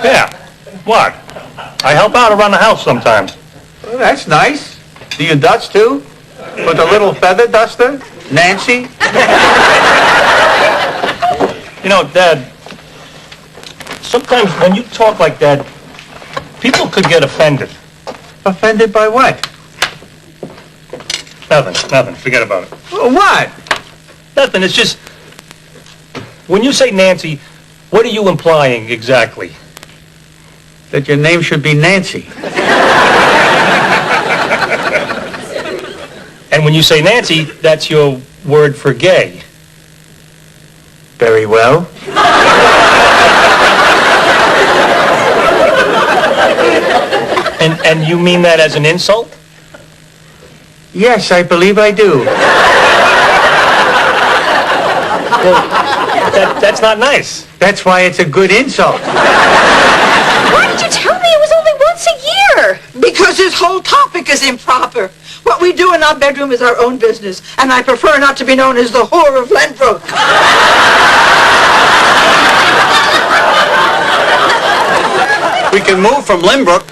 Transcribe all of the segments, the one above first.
Yeah. What? I help out around the house sometimes. Well, that's nice. Do you dust too? With a little feather duster? Nancy? You know, Dad, sometimes when you talk like that, people could get offended. Offended by what? Nothing. Forget about it. What? Nothing. It's just, when you say Nancy, what are you implying exactly? That your name should be Nancy. And when you say Nancy, that's your word for gay. Very well. And you mean that as an insult? Yes, I believe I do. Well, that's not nice. That's why it's a good insult. Why did you tell me it was only once a year? Because this whole topic is improper. What we do in our bedroom is our own business, and I prefer not to be known as the whore of Lenbrook. We can move from Limbrook.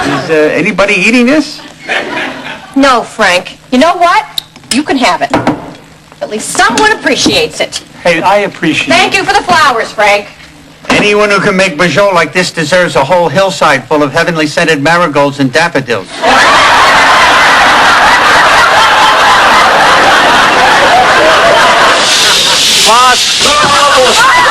Is anybody eating this? No, Frank. You know what? You can have it. At least someone appreciates it. Hey, I appreciate Thank you for the flowers, Frank. Anyone who can make Bajot like this deserves a whole hillside full of heavenly scented marigolds and daffodils. Boss!